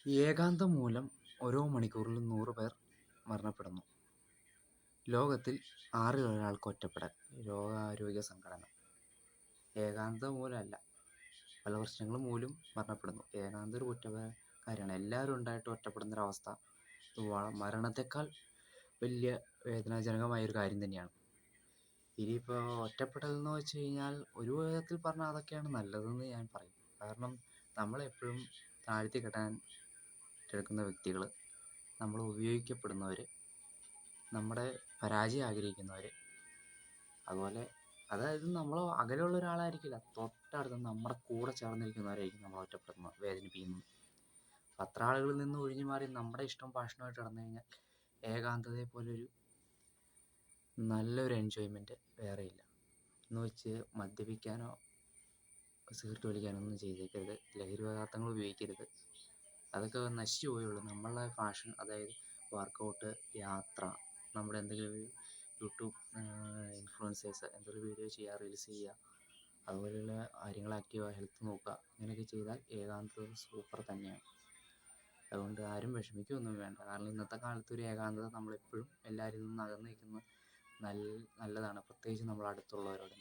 ഏകാന്തം മൂലം ഓരോ മണിക്കൂറിലും 100 പേർ മരണപ്പെടുന്നു. ലോകത്തിൽ 1/6 ഒറ്റപ്പെടൽ. ലോകാരോഗ്യ സംഘടന. ഏകാന്തം മൂലമല്ല, പല പ്രശ്നങ്ങൾ മൂലം മരണപ്പെടുന്നു. ഏകാന്തം ഒരു കാര്യമാണ്. എല്ലാവരും ഉണ്ടായിട്ട് ഒറ്റപ്പെടുന്നൊരവസ്ഥ മരണത്തെക്കാൾ വലിയ വേദനാജനകമായൊരു കാര്യം തന്നെയാണ്. ഇനിയിപ്പോൾ ഒറ്റപ്പെടൽ എന്ന് വെച്ച് കഴിഞ്ഞാൽ ഒരു വിധത്തിൽ പറഞ്ഞാൽ അതൊക്കെയാണ് നല്ലതെന്ന് ഞാൻ പറയും. കാരണം നമ്മളെപ്പോഴും താഴ്ത്തി കെട്ടാൻ എടുക്കുന്ന വ്യക്തികൾ, നമ്മൾ ഉപയോഗിക്കപ്പെടുന്നവർ, നമ്മുടെ പരാജയം ആഗ്രഹിക്കുന്നവർ, അതുപോലെ അതായത് നമ്മൾ അകലെയുള്ള ഒരാളായിരിക്കില്ല, തൊട്ടടുത്ത് നമ്മുടെ കൂടെ ചേർന്നിരിക്കുന്നവരായിരിക്കും നമ്മൾ ഒറ്റപ്പെടുന്നത്, വേദനിപ്പിക്കുന്നത്. അപ്പം അത്ര ആളുകളിൽ നിന്ന് ഒഴിഞ്ഞു മാറി നമ്മുടെ ഇഷ്ടം പാഷനുമായിട്ട് നടന്നു കഴിഞ്ഞാൽ ഏകാന്തതയെ പോലൊരു നല്ലൊരു എൻജോയ്മെൻറ്റ് വേറെയില്ല. എന്ന് വെച്ച് മദ്യപിക്കാനോ സിഗരറ്റ് വലിക്കാനോ ഒന്നും ചെയ്തേക്കരുത്. ലഹരി പദാർത്ഥങ്ങൾ ഉപയോഗിക്കരുത്. അതൊക്കെ നശിച്ചു പോയുള്ളൂ. നമ്മളുടെ പാഷൻ, അതായത് വർക്കൗട്ട്, യാത്ര, നമ്മുടെ എന്തെങ്കിലും യൂട്യൂബ് ഇൻഫ്ലുവൻസേഴ്സ് എന്തെങ്കിലും വീഡിയോ ചെയ്യുക, റീൽസ് ചെയ്യുക, അതുപോലെയുള്ള കാര്യങ്ങൾ ആക്റ്റീവാக ഹെൽത്ത് നോക്കുക. ഇങ്ങനെയൊക്കെ ചെയ്താൽ ഏകാന്തത സൂപ്പർ തന്നെയാണ്. അതുകൊണ്ട് ആരും വിഷമിക്കുകയൊന്നും വേണ്ട. കാരണം ഇന്നത്തെ കാലത്ത് ഒരു ഏകാന്തത നമ്മളെപ്പോഴും എല്ലാവരിൽ നിന്നും അകന്ന് നിൽക്കുന്നത് നല്ലതാണ്, പ്രത്യേകിച്ച് നമ്മൾ അടുത്തുള്ളവരോട്.